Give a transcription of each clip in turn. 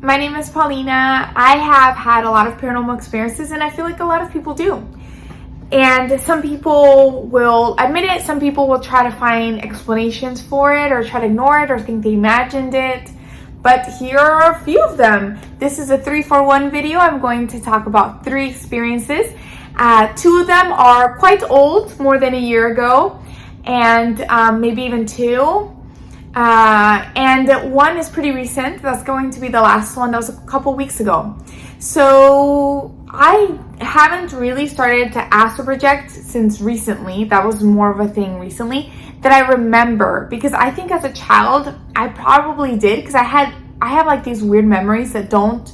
My name is Paulina. I have had a lot of paranormal experiences, and I feel like a lot of people do. And some people will admit it, some people will try to find explanations for it or try to ignore it or think they imagined it. But here are a few of them. This is a 3-for-1 video. I'm going to talk about 3 experiences. 2 of them are quite old, more than a year ago, and maybe even 2. And 1 is pretty recent. That's going to be the last one. That was a couple weeks ago. So I haven't really started to astral project since recently. That was more of a thing recently that I remember, because I think as a child I probably did, because I have like these weird memories that don't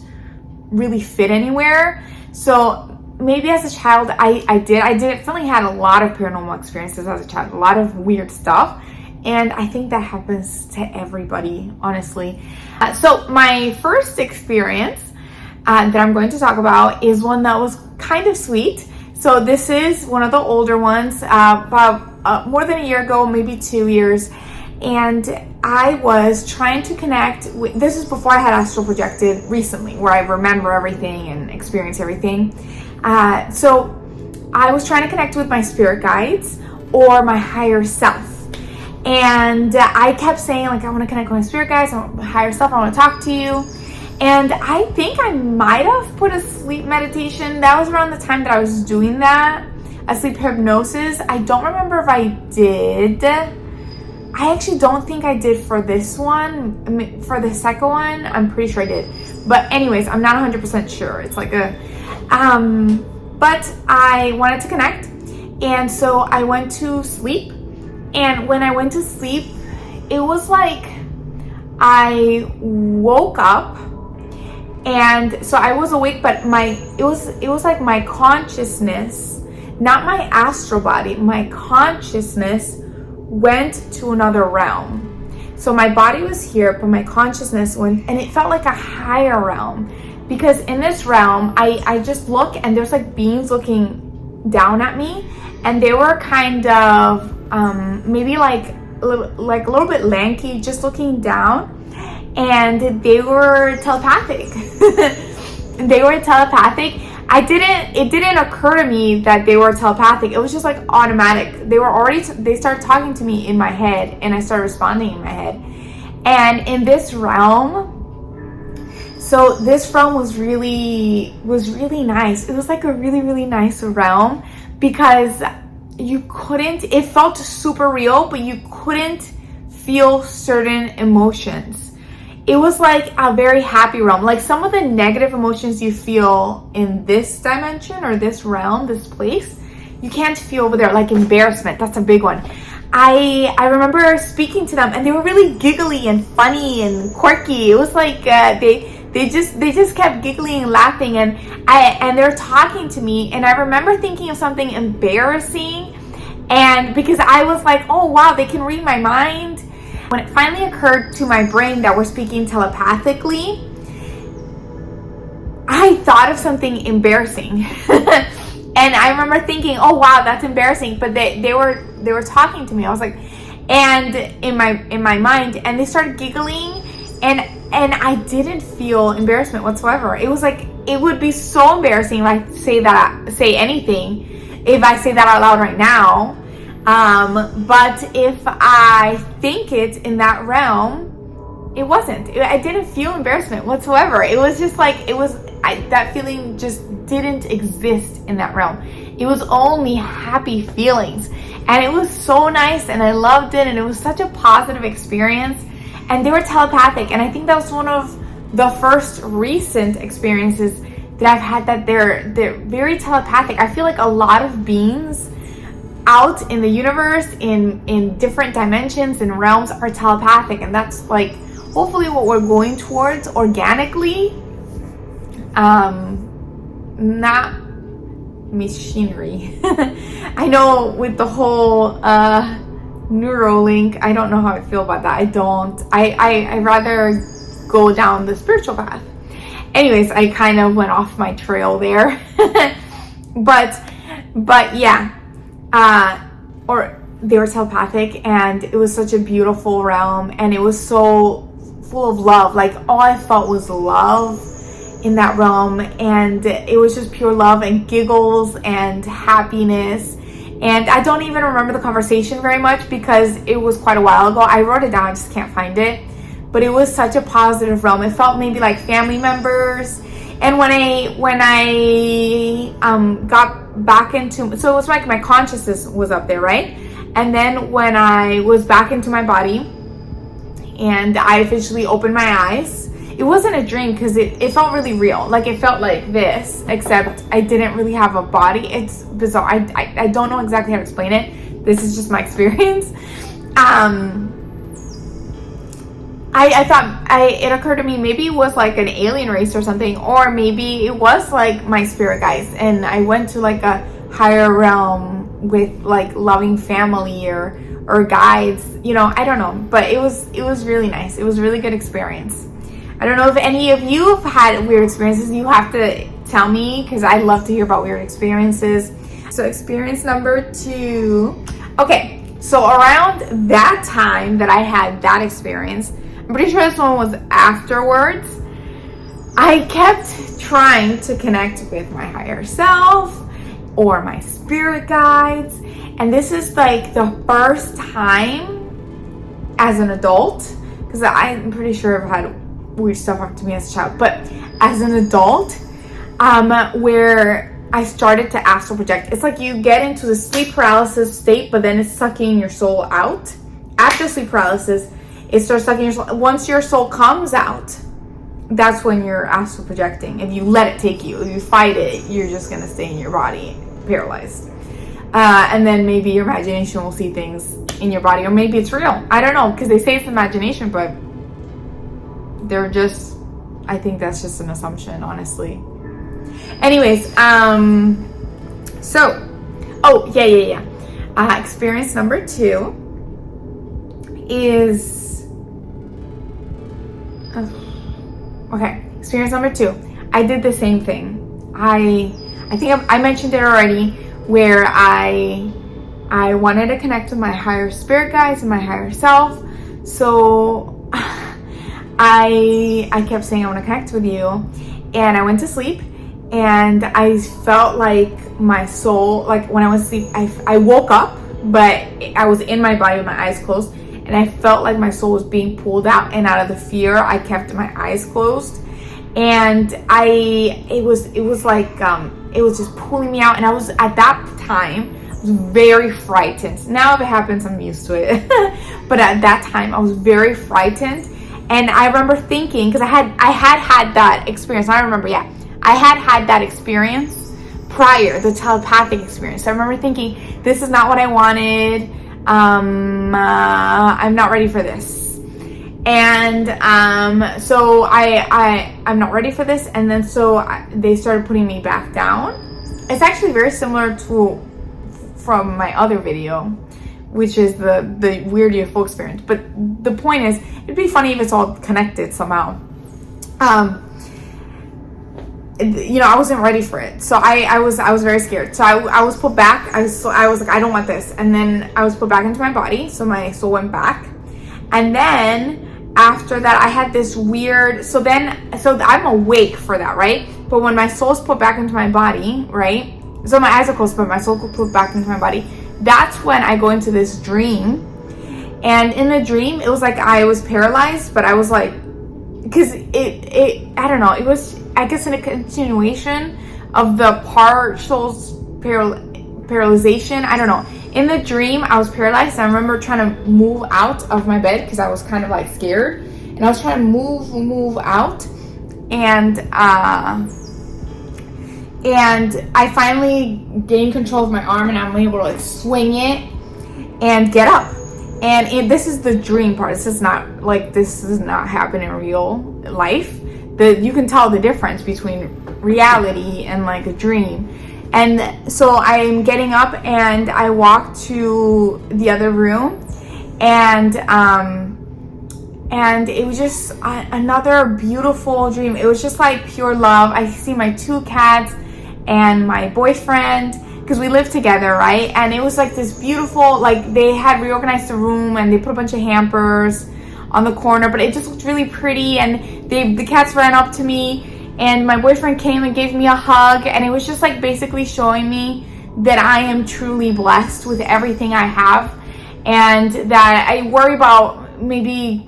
really fit anywhere. So maybe as a child I definitely had a lot of paranormal experiences as a child, a lot of weird stuff. And I think that happens to everybody, honestly. So my first experience that I'm going to talk about is one that was kind of sweet. So this is one of the older ones, about more than a year ago, maybe 2 years. And I was trying to connect with, this is before I had astral projected recently, where I remember everything and experience everything. So I was trying to connect with my spirit guides or my higher self. And I kept saying, like, I want to connect with my spirit guides, I want my higher self, I want to talk to you. And I think I might have put a sleep meditation. That was around the time that I was doing that, a sleep hypnosis. I don't remember if I did. I actually don't think I did for this one. I mean, for the second one, I'm pretty sure I did. But anyways, I'm not 100% sure. It's like a, but I wanted to connect. And so I went to sleep. And when I went to sleep, it was like I woke up, and so I was awake, but it was like my consciousness, not my astral body, my consciousness went to another realm. So my body was here, but my consciousness went, and it felt like a higher realm, because in this realm, I just look and there's like beings looking down at me, and they were kind of maybe like a little bit lanky, just looking down, and they were telepathic. They were telepathic. It didn't occur to me that they were telepathic. It was just like automatic. They started talking to me in my head, and I started responding in my head. And in this know, so this realm was really nice. It was like a really nice realm, because it felt super real, but you couldn't feel certain emotions. It was like a very happy realm. Like some of the negative emotions you feel in this dimension or this realm, this place, you can't feel over there, like embarrassment. That's a big one. I remember speaking to them, and they were really giggly and funny and quirky. It was like they just kept giggling and laughing, and they're talking to me, and I remember thinking of something embarrassing, and because I was like, oh wow, they can read my mind. When it finally occurred to my brain that we're speaking telepathically, I thought of something embarrassing. And I remember thinking, oh wow, that's embarrassing, but they were talking to me. I was like, and in my mind, and they started giggling, and I didn't feel embarrassment whatsoever. It was like, it would be so embarrassing if I say anything, if I say that out loud right now. But if I think it in that realm, it wasn't. I didn't feel embarrassment whatsoever. It was just like, that feeling just didn't exist in that realm. It was only happy feelings. And it was so nice, and I loved it, and it was such a positive experience. And they were telepathic, and I think that was one of the first recent experiences that I've had that they're very telepathic. I feel like a lot of beings out in the universe, in different dimensions and realms, are telepathic, and that's like hopefully what we're going towards organically, not machinery. I know with the whole Neuralink, I don't know how I feel about that. I rather go down the spiritual path. Anyways, I kind of went off my trail there. but yeah, or they were telepathic, and it was such a beautiful realm, and it was so full of love. Like all I felt was love in that realm, and it was just pure love and giggles and happiness. And I don't even remember the conversation very much because it was quite a while ago. I wrote it down, I just can't find it. But it was such a positive realm. It felt maybe like family members. And when I got back into, so it was like my consciousness was up there, right? And then when I was back into my body and I officially opened my eyes, it wasn't a dream because it felt really real. Like it felt like this, except I didn't really have a body. It's bizarre. I don't know exactly how to explain it. This is just my experience. I thought it occurred to me maybe it was like an alien race or something, or maybe it was like my spirit guides and I went to like a higher realm with like loving family or guides, you know, I don't know, but it was really nice. It was a really good experience. I don't know if any of you have had weird experiences. You have to tell me because I'd love to hear about weird experiences. So experience number 2. Okay, so around that time that I had that experience, I'm pretty sure this one was afterwards, I kept trying to connect with my higher self or my spirit guides. And this is like the first time as an adult, because I'm pretty sure I've had weird stuff happen to me as a child, but as an adult, where I started to astral project. It's like you get into the sleep paralysis state, but then it's sucking your soul out. After sleep paralysis, it starts sucking your soul. Once your soul comes out, that's when you're astral projecting. If you let it take you, if you fight it, you're just gonna stay in your body paralyzed. And then maybe your imagination will see things in your body, or maybe it's real. I don't know, because they say it's imagination, but they're just, I think that's just an assumption, honestly. Anyways, so, oh, yeah. Experience number 2 is, okay, experience number 2. I did the same thing. I think I mentioned it already, where I wanted to connect with my higher spirit guides and my higher self. So I kept saying I want to connect with you, and I went to sleep, and I felt like my soul, like when I was asleep, I woke up, but I was in my body with my eyes closed, and I felt like my soul was being pulled out, and out of the fear, I kept my eyes closed, and it was like it was just pulling me out, and I was at that time very frightened. Now if it happens, I'm used to it, but at that time I was very frightened. And I remember thinking, because I had that experience. I remember, I had that experience prior, the telepathic experience. So I remember thinking, this is not what I wanted. I'm not ready for this. And so I'm not ready for this. And then so they started putting me back down. It's actually very similar to from my other video, which is the weird UFO experience. But the point is, it'd be funny if it's all connected somehow. You know, I wasn't ready for it, so I was very scared. So I was put back. I was like, I don't want this. And then I was put back into my body, so my soul went back. And then after that, I had this weird. So I'm awake for that, right? But when my soul's put back into my body, right? So my eyes are closed, but my soul got put back into my body. That's when I go into this dream. And in the dream, it was like I was paralyzed, but I was like, because I don't know, it was, I guess, in a continuation of the partial paralyzation. I don't know. In the dream, I was paralyzed. I remember trying to move out of my bed because I was kind of like scared. And I was trying to move out. And I finally gained control of my arm, and I'm able to like swing it and get up. And this is the dream part. This does not happen in real life. You can tell the difference between reality and like a dream. And so I'm getting up, and I walk to the other room, and it was just another beautiful dream. It was just like pure love. I see my 2 cats and my boyfriend, because we lived together, right? And it was like this beautiful, like they had reorganized the room, and they put a bunch of hampers on the corner, but it just looked really pretty, and the cats ran up to me, and my boyfriend came and gave me a hug, and it was just like basically showing me that I am truly blessed with everything I have, and that I worry about maybe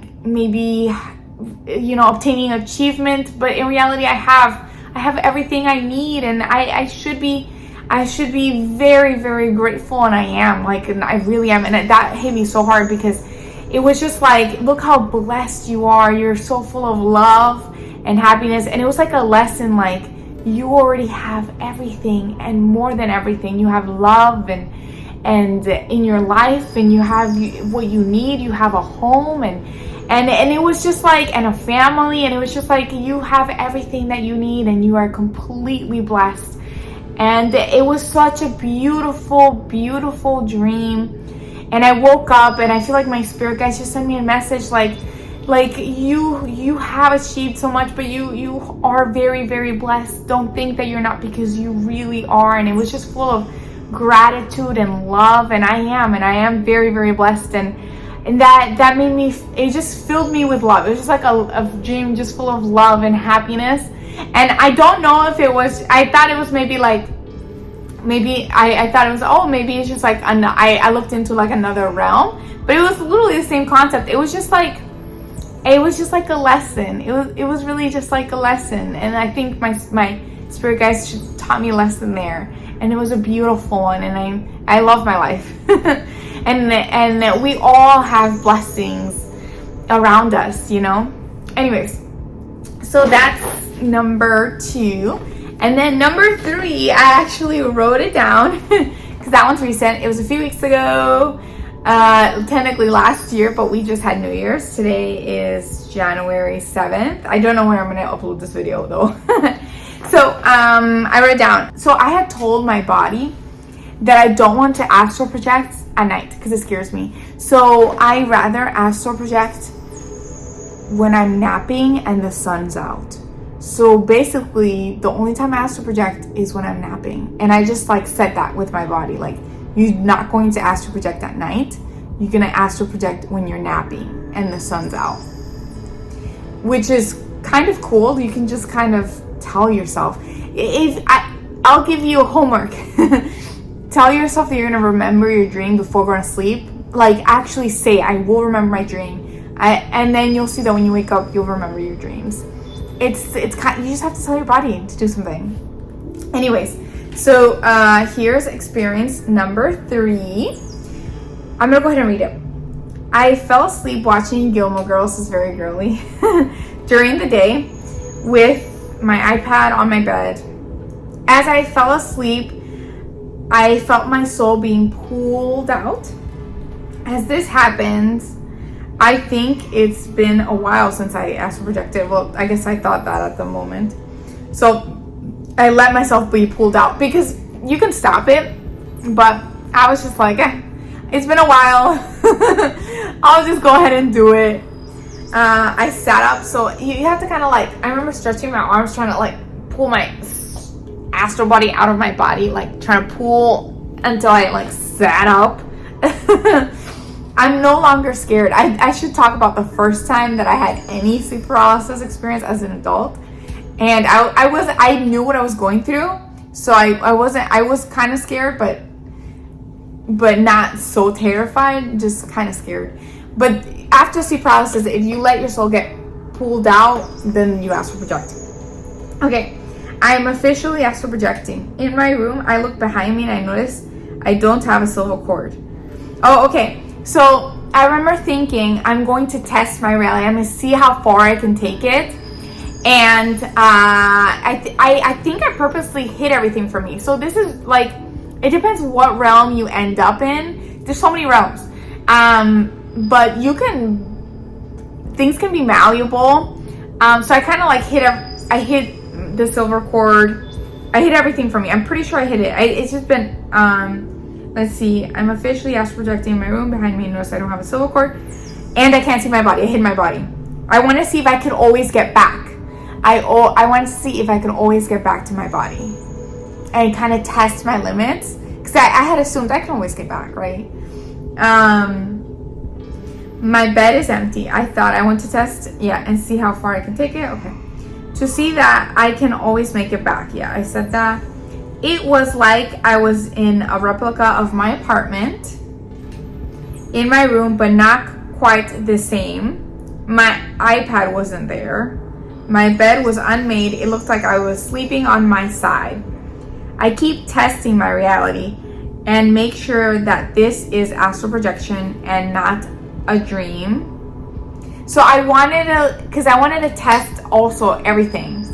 obtaining achievement, but in reality I have everything I need, and I should be very, very grateful, and I am, and I really am. And that hit me so hard, because it was just like, look how blessed you are. You're so full of love and happiness. And it was like a lesson, like, you already have everything, and more than everything. You have love and in your life, and you have what you need. You have a home, and it was just like, and a family, and it was just like, you have everything that you need, and you are completely blessed. And it was such a beautiful, beautiful dream. And I woke up, and I feel like my spirit guides just sent me a message like you have achieved so much, but you are very, very blessed. Don't think that you're not, because you really are. And it was just full of gratitude and love, and I am very, very blessed. And that made me, it just filled me with love. It was just like a dream just full of love and happiness. And I don't know if it was, I thought it was maybe I thought it was, maybe it's just like, I looked into like another realm, but it was literally the same concept. It was just like a lesson. It was really just like a lesson. And I think my spirit guides taught me a lesson there. And it was a beautiful one, and I love my life. and we all have blessings around us, Anyways, so that's number 2. And then number 3, I actually wrote it down because that one's recent. It was a few weeks ago, technically last year, but we just had New Year's. Today is January 7th. I don't know when I'm going to upload this video though. So I wrote it down. So I had told my body that I don't want to astral project at night because it scares me. So I rather astral project when I'm napping and the sun's out. So basically, the only time I astral project is when I'm napping. And I just said that with my body. You're not going to astral project at night. You're going to astral project when you're napping and the sun's out. Which is kind of cool. You can just kind of tell yourself. I'll give you a homework. Tell yourself that you're going to remember your dream before going to sleep. Actually say, I will remember my dream. And then you'll see that when you wake up, you'll remember your dreams. It's kind, you just have to tell your body to do something. Anyways, so here's experience number 3. I'm gonna go ahead and read it. I fell asleep watching Gilmore Girls, this is very girly, during the day with my iPad on my bed. As I fell asleep, I felt my soul being pulled out. As this happens, I think it's been a while since I astral projected. Well, I guess I thought that at the moment. So I let myself be pulled out because you can stop it. But I was just like, it's been a while. I'll just go ahead and do it. I sat up. So you have to kind of I remember stretching my arms, trying to pull my astral body out of my body. Trying to pull until I sat up. I'm no longer scared. I should talk about the first time that I had any sleep paralysis experience as an adult. And I knew what I was going through. So I was kind of scared, but not so terrified, just kind of scared. But after sleep paralysis, if you let your soul get pulled out, then you astral project. Okay, I am officially astral projecting. In my room, I look behind me and I notice I don't have a silver cord. Oh, okay. So I remember thinking, I'm going to test my reality. I'm going to see how far I can take it. And I think I purposely hid everything from me. So this is it depends what realm you end up in. There's so many realms. But things can be malleable. So I kind of I hid the silver cord. I hid everything from me. I'm pretty sure I hid it. It's just been, let's see. I'm officially astral projecting in my room behind me. Notice I don't have a silver cord. And I can't see my body. I hid my body. I want to see if I could always get back. I want to see if I can always get back to my body. And kind of test my limits. Because I had assumed I can always get back, right? My bed is empty. I thought I want to test, and see how far I can take it. Okay. To see that I can always make it back. Yeah, I said that. It was like I was in a replica of my apartment in my room, but not quite the same. My iPad wasn't there. My bed was unmade. It looked like I was sleeping on my side. I keep testing my reality and make sure that this is astral projection and not a dream. So I wanted to test also everything.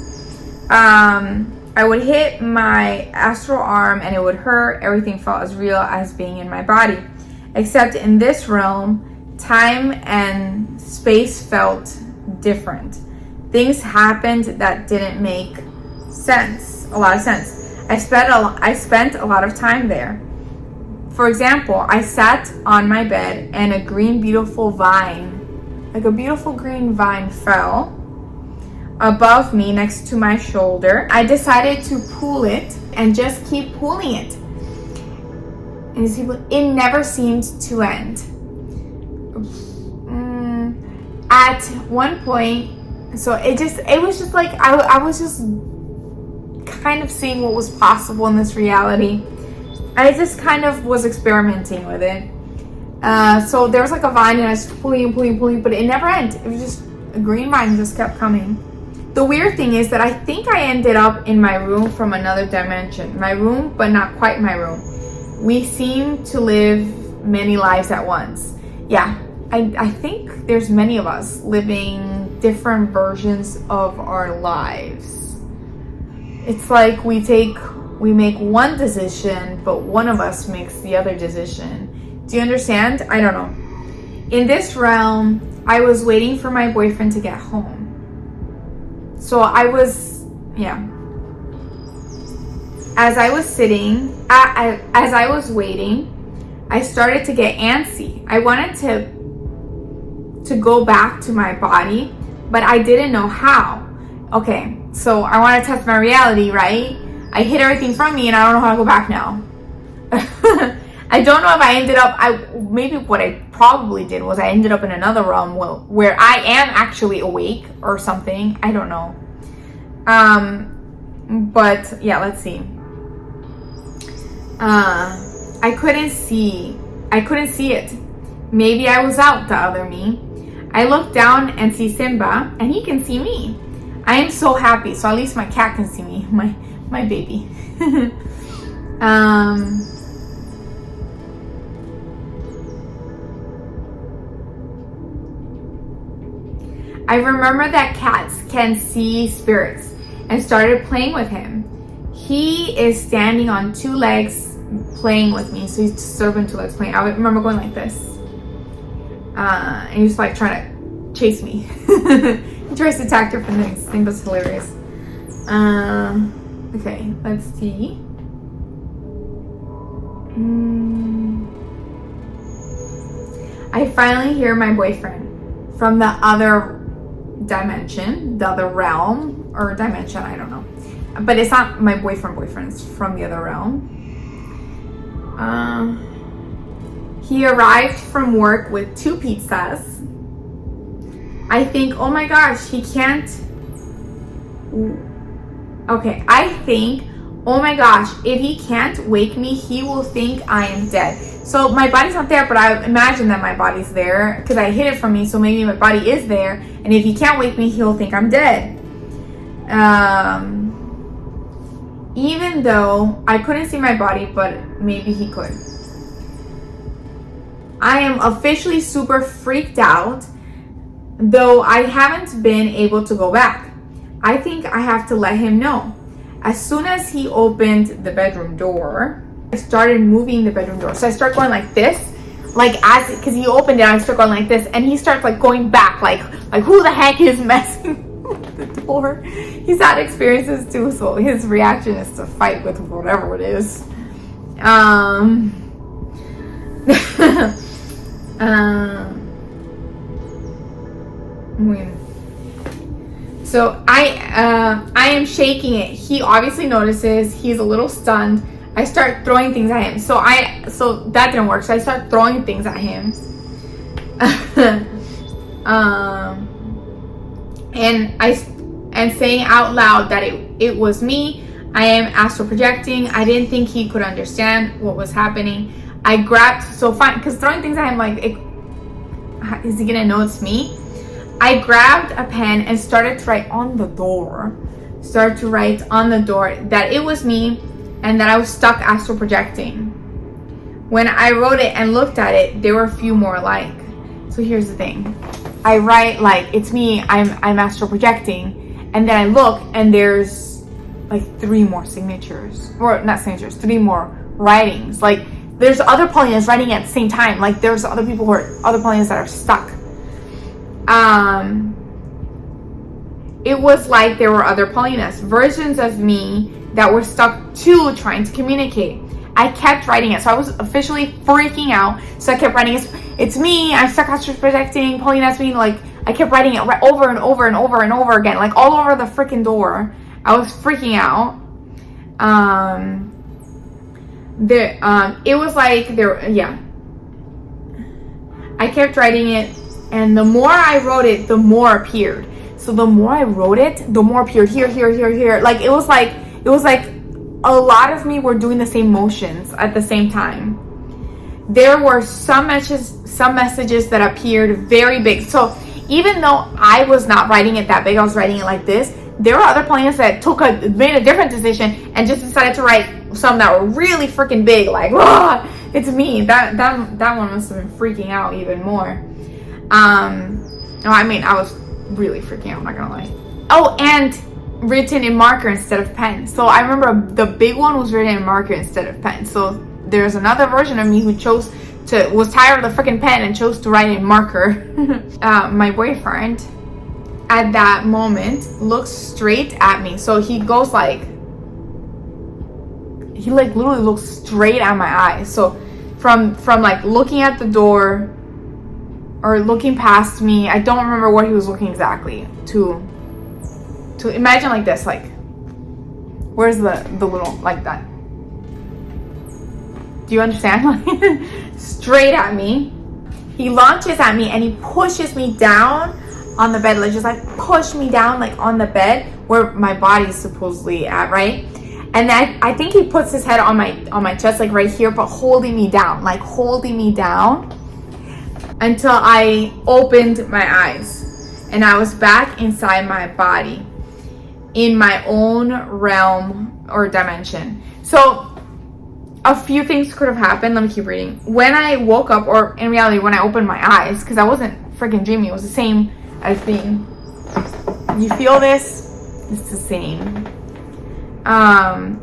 I would hit my astral arm and it would hurt. Everything felt as real as being in my body. Except in this realm, time and space felt different. Things happened that didn't make a lot of sense. I spent a lot of time there. For example, I sat on my bed and a beautiful green vine fell above me next to my shoulder. I decided to pull it and just keep pulling it. And it never seemed to end. At one point, so it was just like I was just kind of seeing what was possible in this reality. I just kind of was experimenting with it. So there was like a vine and I was pulling, but it never ended. It was just a green vine just kept coming. The weird thing is that I think I ended up in my room from another dimension. My room, but not quite my room. We seem to live many lives at once. Yeah, I think there's many of us living different versions of our lives. It's like we make one decision, but one of us makes the other decision. Do you understand? I don't know. In this realm, I was waiting for my boyfriend to get home. So as I was waiting, I started to get antsy. I wanted to go back to my body, but I didn't know how. Okay, so I want to test my reality, right? I hid everything from me and I don't know how to go back now. I don't know if I ended up, maybe what I probably did was I ended up in another realm where I am actually awake or something. I don't know. But yeah, let's see. I couldn't see it. Maybe I was out, the other me. I look down and see Simba and he can see me. I am so happy. So at least my cat can see me, my baby. I remember that cats can see spirits and started playing with him. He is standing on two legs playing with me. So he's serving two legs playing. I remember going like this. And he was like trying to chase me. He tries to attack different things. I think that's hilarious. Okay, let's see. I finally hear my boyfriend from the other dimension, the other realm or dimension, I don't know. But it's not my boyfriend, it's from the other realm. He arrived from work with 2 pizzas. I think, oh my gosh, he can't. Okay, I think, oh my gosh, if he can't wake me, he will think I am dead. So my body's not there, but I imagine that my body's there because I hid it from me. So maybe my body is there. And if he can't wake me, he'll think I'm dead. Even though I couldn't see my body, but maybe he could. I am officially super freaked out, though I haven't been able to go back. I think I have to let him know. As soon as he opened the bedroom door, I started moving the bedroom door. So I start going like this, because he opened it, I start going like this, and he starts like going back, like who the heck is messing with the door? He's had experiences too, so his reaction is to fight with whatever it is. So I am shaking it. He obviously notices. He's a little stunned. I start throwing things at him. So that didn't work. So I start throwing things at him. And saying out loud that it was me. I am astral projecting. I didn't think he could understand what was happening. I grabbed, so fine, because throwing things at him, like, is he gonna know it's me? I grabbed a pen and started to write on the door. That it was me and that I was stuck astral projecting. When I wrote it and looked at it, there were a few more alike. So here's the thing. I write like, it's me, I'm astral projecting. And then I look and there's like 3 more signatures. Or not signatures, 3 more writings. Like there's other Paulinas writing at the same time. Like there's other people who are, other Paulinas that are stuck. It was like there were other Paulinas, versions of me that were stuck too, trying to communicate. I kept writing it, so I was officially freaking out. So I kept writing, it's me, I'm stuck astral projecting, Paulina's me. Like I kept writing it over and over and over and over again, like all over the freaking door. I was freaking out. It was like there, yeah. I kept writing it, and the more I wrote it, the more appeared. So the more I wrote it, the more appeared here. Like it was like a lot of me were doing the same motions at the same time. There were some messages that appeared very big. So even though I was not writing it that big, I was writing it like this. There were other Paulinas that made a different decision and just decided to write some that were really freaking big, like, oh, it's me. That one must have been freaking out even more. I mean, I was really freaking out, I'm not gonna lie. Oh, and written in marker instead of pen. So I remember the big one was written in marker instead of pen. So there's another version of me who was tired of the freaking pen and chose to write in marker. My boyfriend at that moment looks straight at me. So he goes like, he like literally looks straight at my eyes. So from like looking at the door or looking past me, I don't remember what he was looking exactly to imagine like this, like where's the little, like that. Do you understand? Straight at me. He launches at me and he pushes me down on the bed, like just like push me down like on the bed where my body's supposedly at, right? And then I think he puts his head on my chest, like right here, but holding me down until I opened my eyes and I was back inside my body in my own realm or dimension. So a few things could have happened. Let me keep reading. When I woke up, or in reality when I opened my eyes, because I wasn't freaking dreaming, it was the same as being, you feel this? It's the same.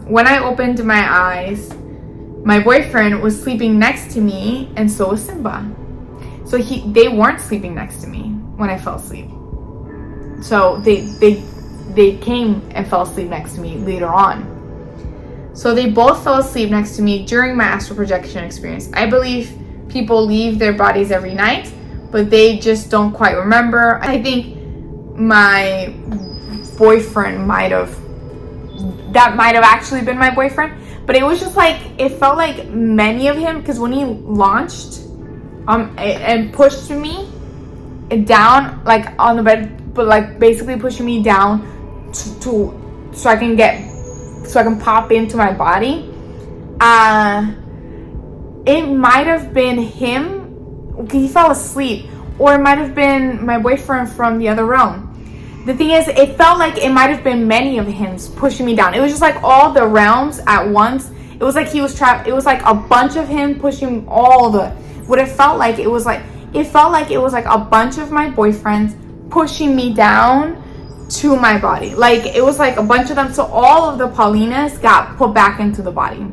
When I opened my eyes, my boyfriend was sleeping next to me, and so was Simba. So they weren't sleeping next to me when I fell asleep. So they came and fell asleep next to me later on. So they both fell asleep next to me during my astral projection experience. I believe people leave their bodies every night, but they just don't quite remember. I think my boyfriend might have actually been my boyfriend, but it was just like, it felt like many of him, because when he launched and pushed me down like on the bed, but like basically pushing me down so I can pop into my body. It might have been him, he fell asleep, or it might have been my boyfriend from the other realm. The thing is, it felt like it might have been many of him pushing me down. It was just like all the realms at once. It was like he was trapped. It was like a bunch of him pushing what it felt like. It felt like it was like a bunch of my boyfriends pushing me down to my body. Like it was like a bunch of them. So all of the Paulinas got put back into the body.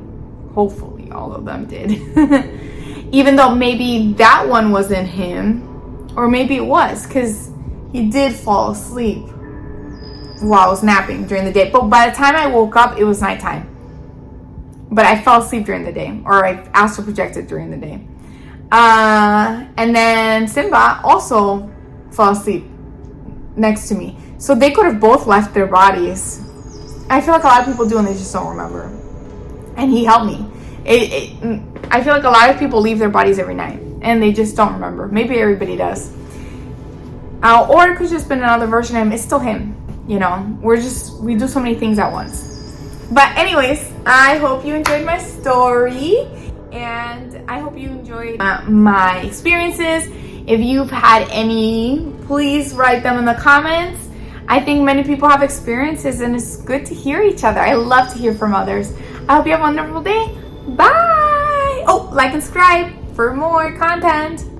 Hopefully all of them did. Even though maybe that one wasn't him, or maybe it was, because he did fall asleep while I was napping during the day. But by the time I woke up, it was nighttime. But I fell asleep during the day, or I astral projected during the day. And then Simba also fell asleep next to me. So they could have both left their bodies. I feel like a lot of people do and they just don't remember. And he helped me. I feel like a lot of people leave their bodies every night. and they just don't remember. Maybe everybody does. Or it could just been another version of him. It's still him. You know, we do so many things at once. But anyways, I hope you enjoyed my story, and I hope you enjoyed my experiences. If you've had any, please write them in the comments. I think many people have experiences, and it's good to hear each other. I love to hear from others. I hope you have a wonderful day. Bye. Oh, like and subscribe for more content.